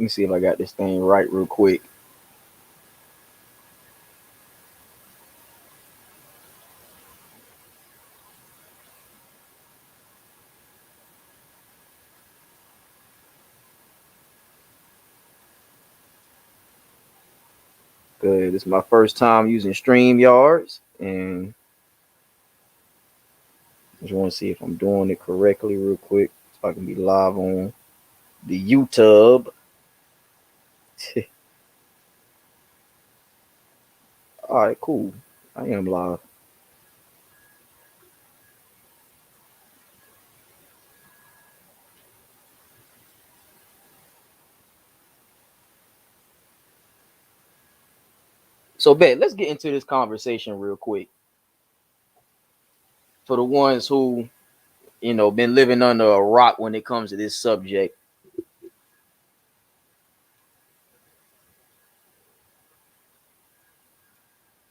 me see if I got this thing right real quick. Good. This is my first time using StreamYards, and I just want to see if I'm doing it correctly real quick, so I can be live on the YouTube. All right, cool. I am live. So, bet let's get into this conversation real quick for the ones who been living under a rock when it comes to this subject.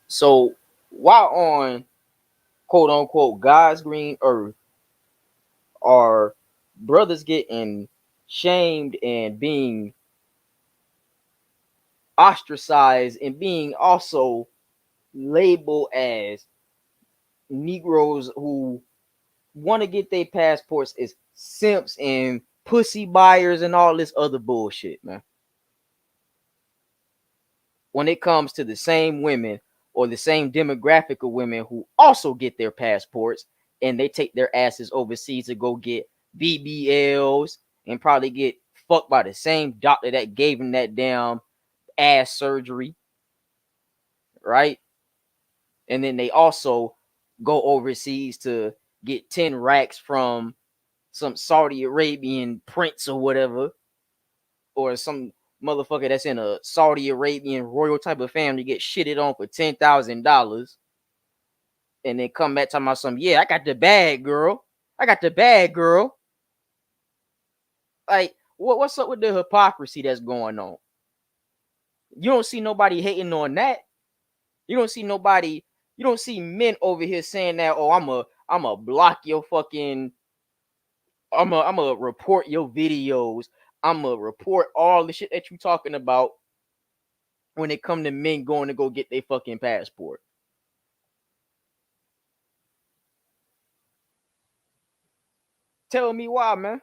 So, while on quote unquote God's green earth, are brothers getting shamed and being ostracized and being also labeled as Negroes who want to get their passports as simps and pussy buyers and all this other bullshit, man. When it comes to the same women or the same demographic of women who also get their passports and they take their asses overseas to go get BBLs and probably get fucked by the same doctor that gave them that damn ass surgery, right? And then they also go overseas to get 10 racks from some Saudi Arabian prince or whatever, or some motherfucker that's in a Saudi Arabian royal type of family get shitted on for $10,000 and then come back talking about some, yeah, I got the bag, girl. I got the bag, girl. Like, what's up with the hypocrisy that's going on? You don't see nobody hating on that. You don't see nobody, you don't see men over here saying that, oh, I'm a block your fucking, I'm a report your videos. I'm a report all the shit that you talking about when it come to men going to go get their fucking passport. Tell me why, man.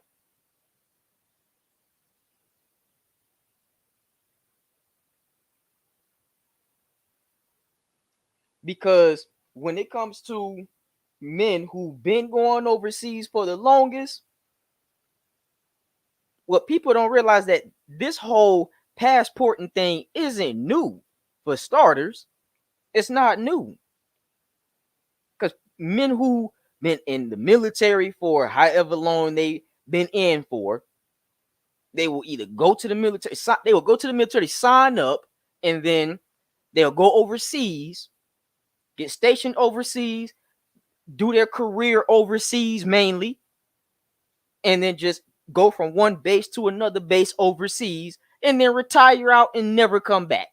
Because when it comes to men who've been going overseas for the longest, what people don't realize that this whole passporting thing isn't new. For starters, it's not new. Because men who been in the military for however long they been in for, they will either go to the military, they will go to the military, sign up, and then they'll go overseas, get stationed overseas, do their career overseas mainly, and then just go from one base to another base overseas, and then retire out and never come back.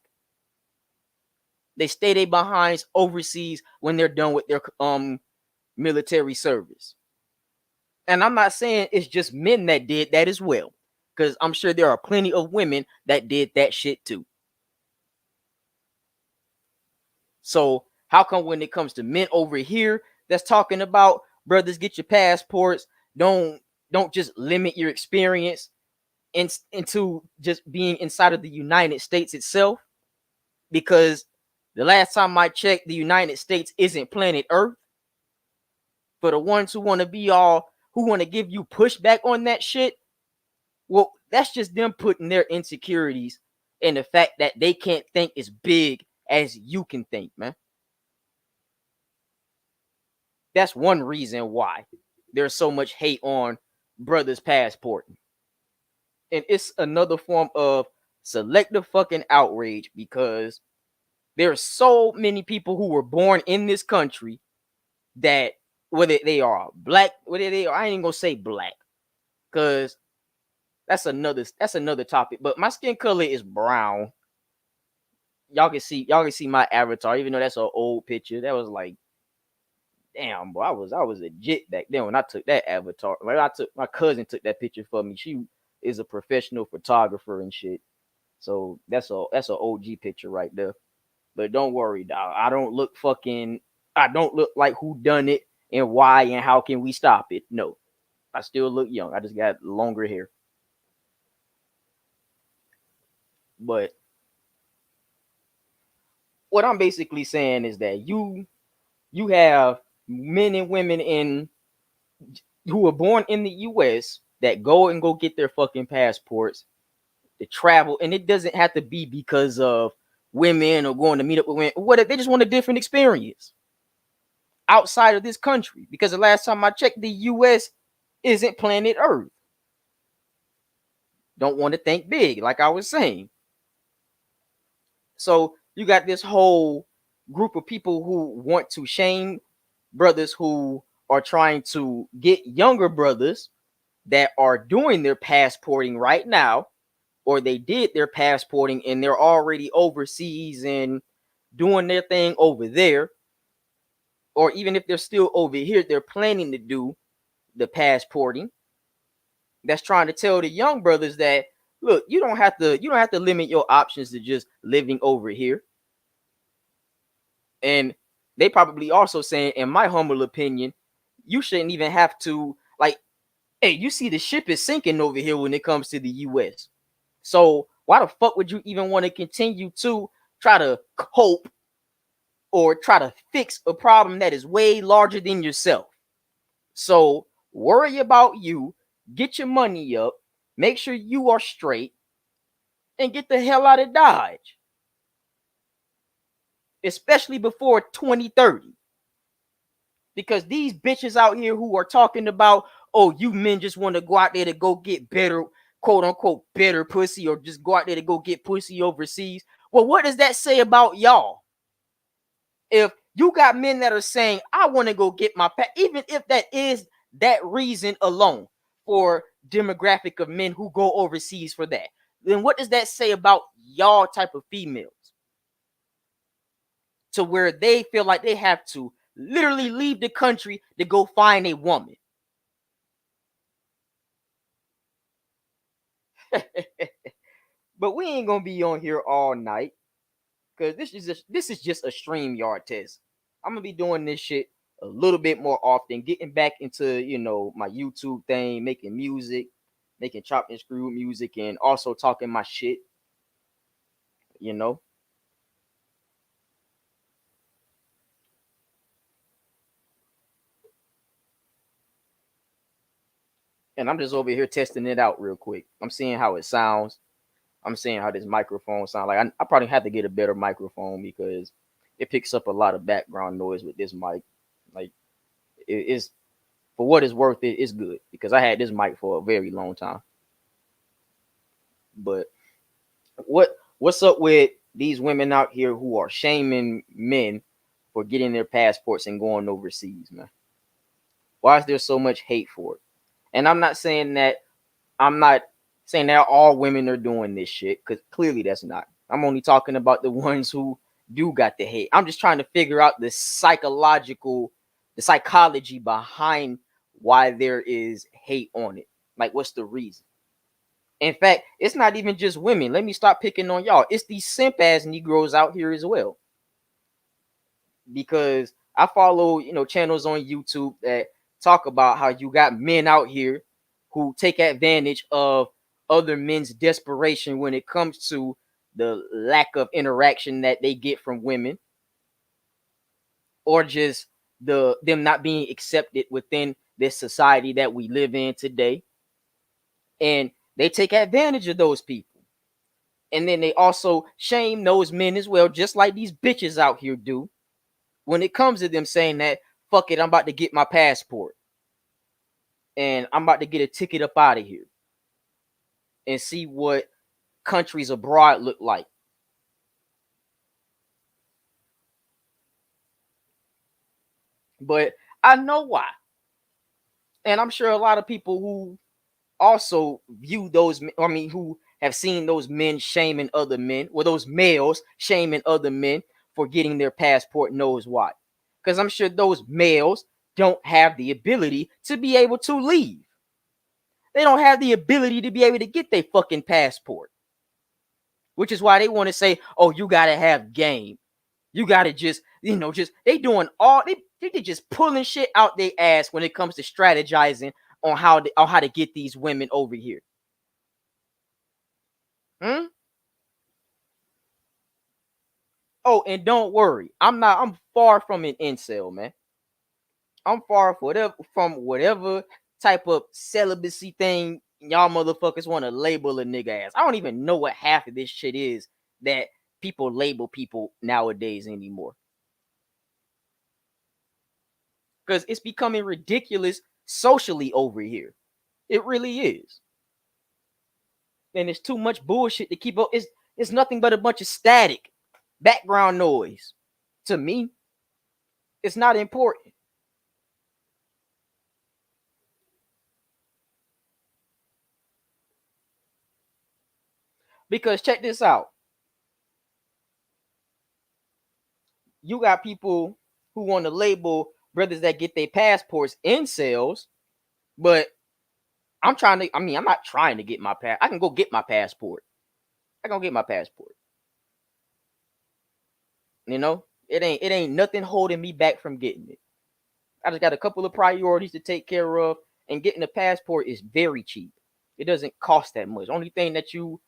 They stay their behinds overseas when they're done with their military service. And I'm not saying it's just men that did that as well, because I'm sure there are plenty of women that did that shit too. So how come when it comes to men over here that's talking about brothers get your passports, don't don't just limit your experience into just being inside of the United States itself? Because the last time I checked, the United States isn't planet Earth. For the ones who want to be all who want to give you pushback on that shit, well, that's just them putting their insecurities in the fact that they can't think as big as you can think, man. That's one reason why there's so much hate on brothers passporting. And it's another form of selective fucking outrage because there's so many people who were born in this country that whether they are black, whether they are, I ain't even gonna say black, because that's another topic. But my skin color is brown. Y'all can see my avatar, even though that's an old picture. That was like, damn, boy, I was legit back then when I took that avatar. When I took my cousin took that picture for me. is a professional photographer and shit. So that's a OG picture right there. But don't worry, dog. I don't look like who done it and why and how can we stop it. No. I still look young. I just got longer hair. But what I'm basically saying is that you have men and women in who were born in the US that go get their fucking passports to travel, and it doesn't have to be because of women or going to meet up with women. What if they just want a different experience outside of this country? Because the last time I checked, the US isn't planet Earth. Don't want to think big, like I was saying. So you got this whole group of people who want to shame brothers who are trying to get younger brothers that are doing their passporting right now, or they did their passporting and they're already overseas and doing their thing over there, or even if they're still over here, they're planning to do the passporting. That's trying to tell the young brothers that look, you don't have to limit your options to just living over here. And they probably also saying, in my humble opinion, you shouldn't even have to like, hey, you see the ship is sinking over here when it comes to the US. So why the fuck would you even want to continue to try to cope or try to fix a problem that is way larger than yourself? So worry about you, get your money up, make sure you are straight, and get the hell out of Dodge, especially before 2030. Because these bitches out here who are talking about, oh, you men just want to go out there to go get better, quote unquote, better pussy, or just go out there to go get pussy overseas. Well, what does that say about y'all? If you got men that are saying, I want to go get my pet, even if that is that reason alone for demographic of men who go overseas for that, then what does that say about y'all type of females? To where they feel like they have to literally leave the country to go find a woman. But we ain't gonna be on here all night because this is just a stream yard test. I'm gonna be doing this shit a little bit more often, getting back into my YouTube thing, making music, making chop and screw music, and also talking my shit. You know, and I'm just over here testing it out real quick. I'm seeing how it sounds. I'm seeing how this microphone sounds. Like I probably have to get a better microphone because it picks up a lot of background noise with this mic. Like it's for what it's worth, it's good because I had this mic for a very long time. But what's up with these women out here who are shaming men for getting their passports and going overseas, man? Why is there so much hate for it? And I'm not saying that all women are doing this shit because clearly that's not. I'm only talking about the ones who do got the hate. I'm just trying to figure out the psychology behind why there is hate on it. Like, what's the reason? In fact, it's not even just women. Let me stop picking on y'all. It's these simp ass Negroes out here as well. Because I follow, channels on YouTube that talk about how you got men out here who take advantage of other men's desperation when it comes to the lack of interaction that they get from women, or just them not being accepted within this society that we live in today. And they take advantage of those people. And then they also shame those men as well, just like these bitches out here do. When it comes to them saying that, fuck it, I'm about to get my passport and I'm about to get a ticket up out of here and see what countries abroad look like. But I know why. And I'm sure a lot of people who also view who have seen those men shaming other men, or those males shaming other men for getting their passport knows why. Because I'm sure those males don't have the ability to be able to leave. They don't have the ability to be able to get their fucking passport, which is why they want to say, "Oh, you gotta have game. You gotta just, just they doing all they just pulling shit out their ass when it comes to strategizing on how to get these women over here." Hmm? Oh, and don't worry, I'm far from an incel, man. I'm far from whatever type of celibacy thing y'all motherfuckers want to label a nigga as. I don't even know what half of this shit is that people label people nowadays anymore. Because it's becoming ridiculous socially over here. It really is. And it's too much bullshit to keep up. It's nothing but a bunch of static, background noise. To me, it's not important. Because check this out. You got people who want to label brothers that get their passports incels, but I'm not trying to get my pass. I can go get my passport. I can go get my passport. It ain't nothing holding me back from getting it. I just got a couple of priorities to take care of, and getting a passport is very cheap. It doesn't cost that much. Only thing that you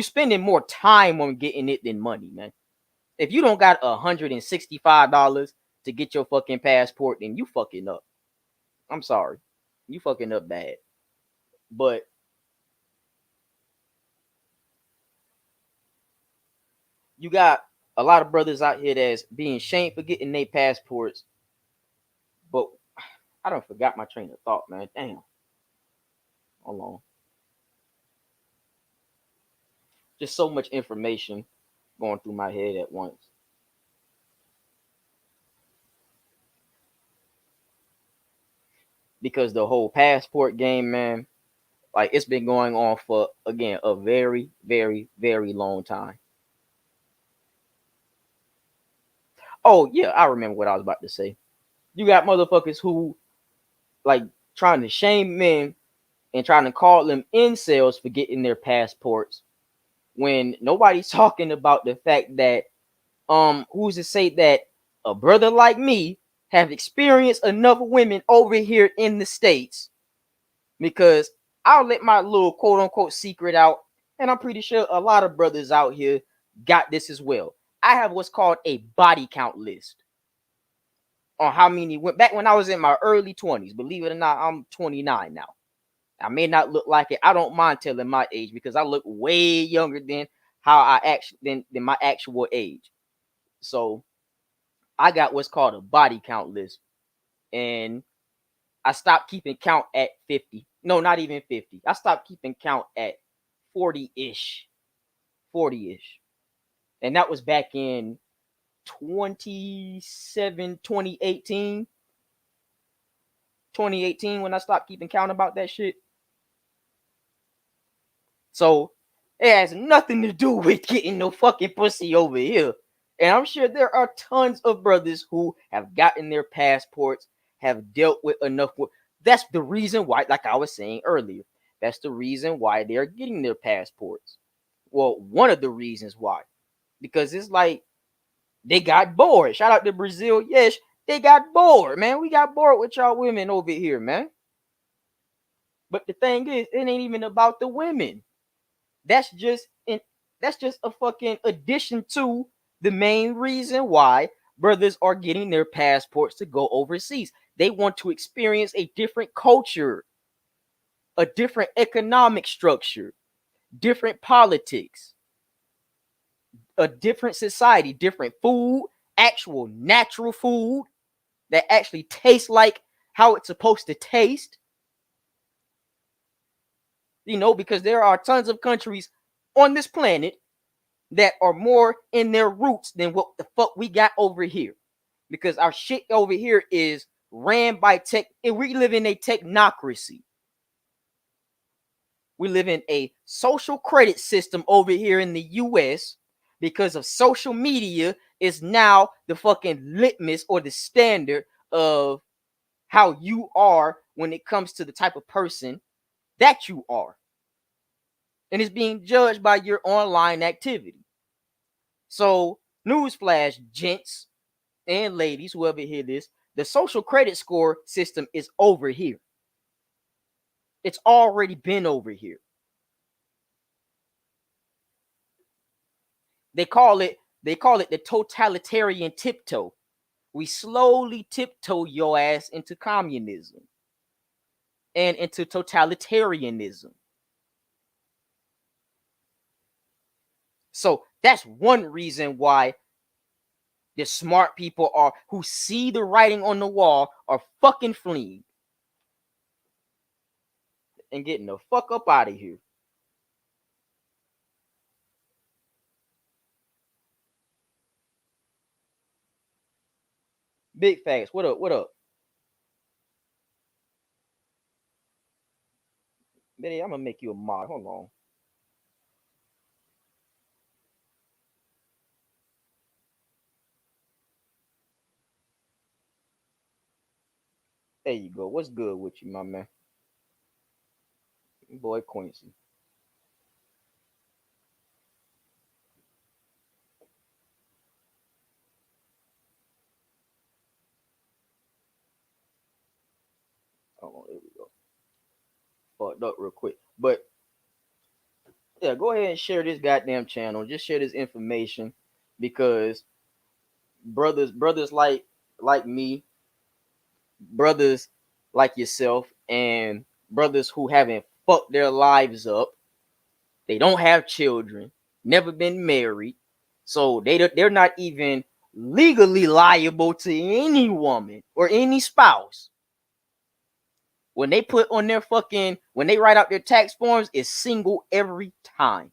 spending more time on getting it than money, man. If you don't got $165 to get your fucking passport, then you fucking up. I'm sorry. You fucking up bad. But you got a lot of brothers out here that's being shamed for getting their passports. But I don't forgot my train of thought, man. Damn. Hold on. Just so much information going through my head at once. Because the whole passport game, man, like it's been going on for again a very, very, very long time. Oh yeah, I remember what I was about to say. You got motherfuckers who like trying to shame men and trying to call them incels for getting their passports when nobody's talking about the fact that who's to say that a brother like me have experienced enough women over here in the States, because I'll let my little quote unquote secret out, and I'm pretty sure a lot of brothers out here got this as well. I have what's called a body count list on how many went back when I was in my early 20s. Believe it or not, I'm 29 now. I may not look like it. I don't mind telling my age because I look way younger than how I actually than my actual age. So I got what's called a body count list, and I stopped keeping count at 50. No, not even 50. I stopped keeping count at 40-ish. 40-ish. And that was back in 2018. 2018 when I stopped keeping count about that shit. So it has nothing to do with getting no fucking pussy over here. And I'm sure there are tons of brothers who have gotten their passports, have dealt with enough. That's the reason why, like I was saying earlier, that's the reason why they're getting their passports. Well, one of the reasons why. Because it's like they got bored. Shout out to Brazil. Yes, they got bored, man. We got bored with y'all women over here, man. But the thing is, it ain't even about the women. That's just in that's just a fucking addition to the main reason why brothers are getting their passports to go overseas. They want to experience a different culture, a different economic structure, different politics, a different society, different food, actual natural food that actually tastes like how it's supposed to taste. Because there are tons of countries on this planet that are more in their roots than what the fuck we got over here. Because our shit over here is ran by tech, and we live in a technocracy. We live in a social credit system over here in the US because of social media is now the fucking litmus or the standard of how you are when it comes to the type of person That you are. And it's being judged by your online activity. So, newsflash, gents and ladies, whoever hear this, the social credit score system is over here. It's already been over here. They call it the totalitarian tiptoe. We slowly tiptoe your ass into communism and into totalitarianism. So that's one reason why the smart people are who see the writing on the wall are fucking fleeing and getting the fuck up out of here. Big facts. What up? What up? Betty, I'm gonna make you a mod. Hold on. There you go. What's good with you, my man? Boy Quincy. Oh, there we go. Fucked up real quick. But yeah, go ahead and share this goddamn channel. Just share this information because brothers like me, brothers like yourself, and brothers who haven't fucked their lives up. They don't have children, never been married, so they're not even legally liable to any woman or any spouse. When they put on their fucking when they write out their tax forms, it's single every time.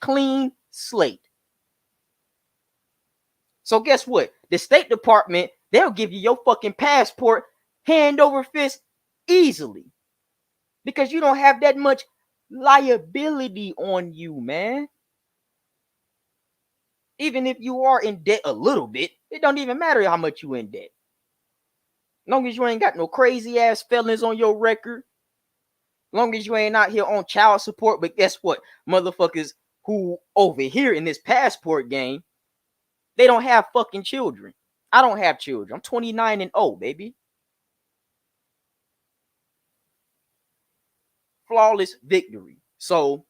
Clean slate. So guess what? The State Department, they'll give you your fucking passport hand over fist easily. Because you don't have that much liability on you, man. Even if you are in debt a little bit, it don't even matter how much you in debt. Long as you ain't got no crazy ass felons on your record, long as you ain't out here on child support. But guess what? Motherfuckers who over here in this passport game, they don't have fucking children. I don't have children. I'm 29 and old, baby. Flawless victory. So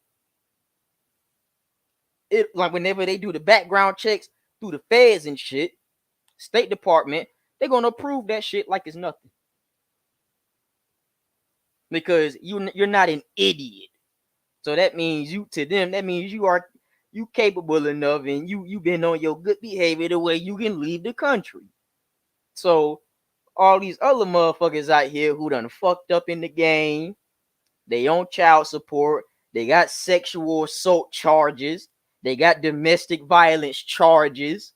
it like whenever they do the background checks through the feds and shit, State Department, they're gonna approve that shit like it's nothing. Because you're not an idiot. So that means you to them, that means you capable enough and you been on your good behavior the way you can leave the country. So all these other motherfuckers out here who done fucked up in the game, they on child support, they got sexual assault charges, they got domestic violence charges,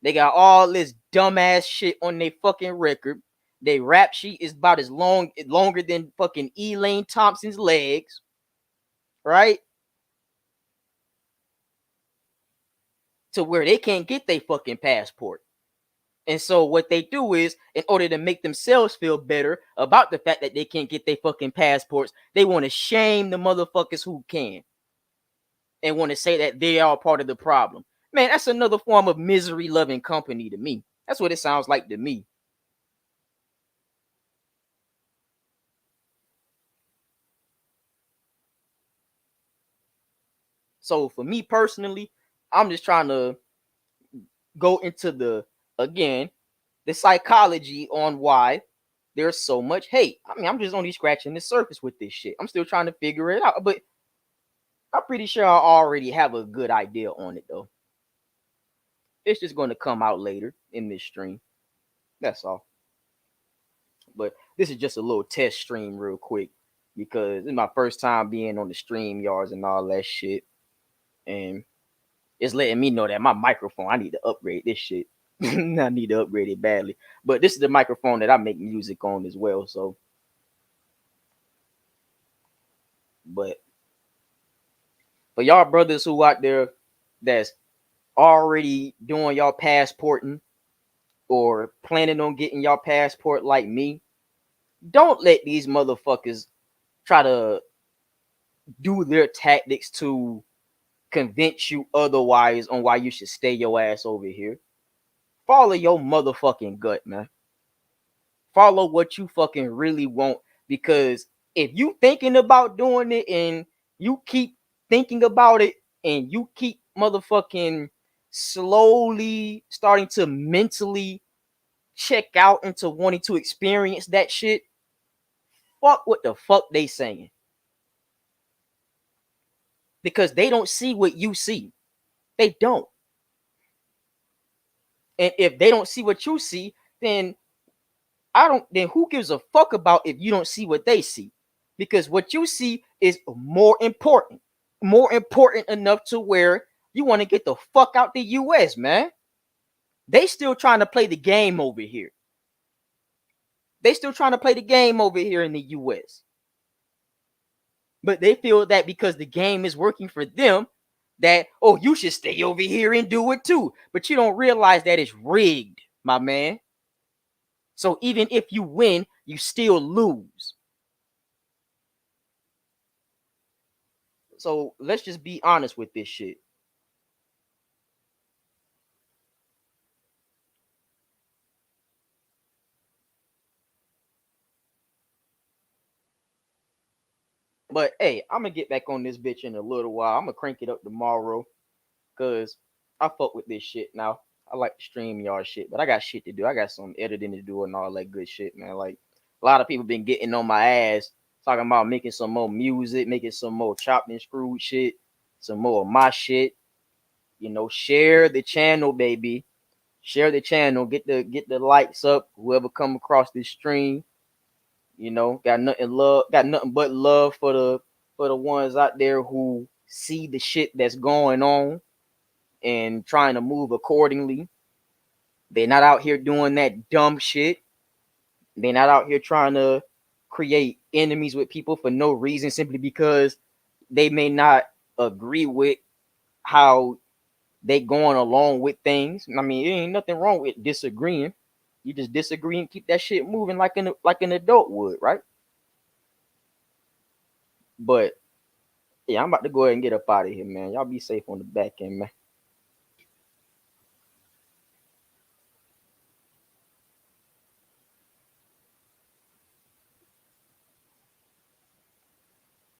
they got all this dumbass shit on their fucking record. Their rap sheet is about as longer than fucking Elaine Thompson's legs, right? To where they can't get their fucking passport. And so what they do is, in order to make themselves feel better about the fact that they can't get their fucking passports, they want to shame the motherfuckers who can and want to say that they are part of the problem. Man, that's another form of misery loving company to me. That's what it sounds like to me. So for me personally, I'm just trying to go into again, the psychology on why there's so much hate. I mean, I'm just only scratching the surface with this shit. I'm still trying to figure it out, but I'm pretty sure I already have a good idea on it though. It's just going to come out later in this stream. That's all. But this is just a little test stream real quick because it's my first time being on the stream yards and all that shit. And it's letting me know that my microphone, I need to upgrade this shit. I need to upgrade it badly. But this is the microphone that I make music on as well. So, but for y'all brothers who out there that's already doing y'all passporting or planning on getting y'all passport like me, don't let these motherfuckers try to do their tactics to convince you otherwise on why you should stay your ass over here. Follow your motherfucking gut, man. Follow what you fucking really want. Because if you thinking about doing it and you keep thinking about it and you keep motherfucking slowly starting to mentally check out into wanting to experience that shit, fuck what the fuck they saying. Because they don't see what you see. They don't. And if they don't see what you see, then then who gives a fuck about if you don't see what they see? Because what you see is more important. More important enough to where you want to get the fuck out the US, man. They still trying to play the game over here. They still trying to play the game over here in the US. But they feel that because the game is working for them, that, oh, you should stay over here and do it too. But you don't realize that it's rigged, my man. So even if you win, you still lose. So let's just be honest with this shit. But hey, I'm gonna get back on this bitch in a little while. I'm gonna crank it up tomorrow because I fuck with this shit now. I like to stream y'all shit, but I got shit to do. I got some editing to do and all that good shit, man. Like a lot of people been getting on my ass talking about making some more music, making some more chopped and screwed shit, some more of my shit. You know, share the channel, baby. Share the channel. Get the likes up. Whoever come across this stream, you know, got nothing but love for the ones out there who see the shit that's going on and trying to move accordingly. They're not out here doing that dumb shit. They're not out here trying to create enemies with people for no reason simply because they may not agree with how they going along with things. I mean, it ain't nothing wrong with disagreeing. You just disagree and keep that shit moving like an adult would, right? But yeah, I'm about to go ahead and get up out of here, man. Y'all be safe on the back end, man.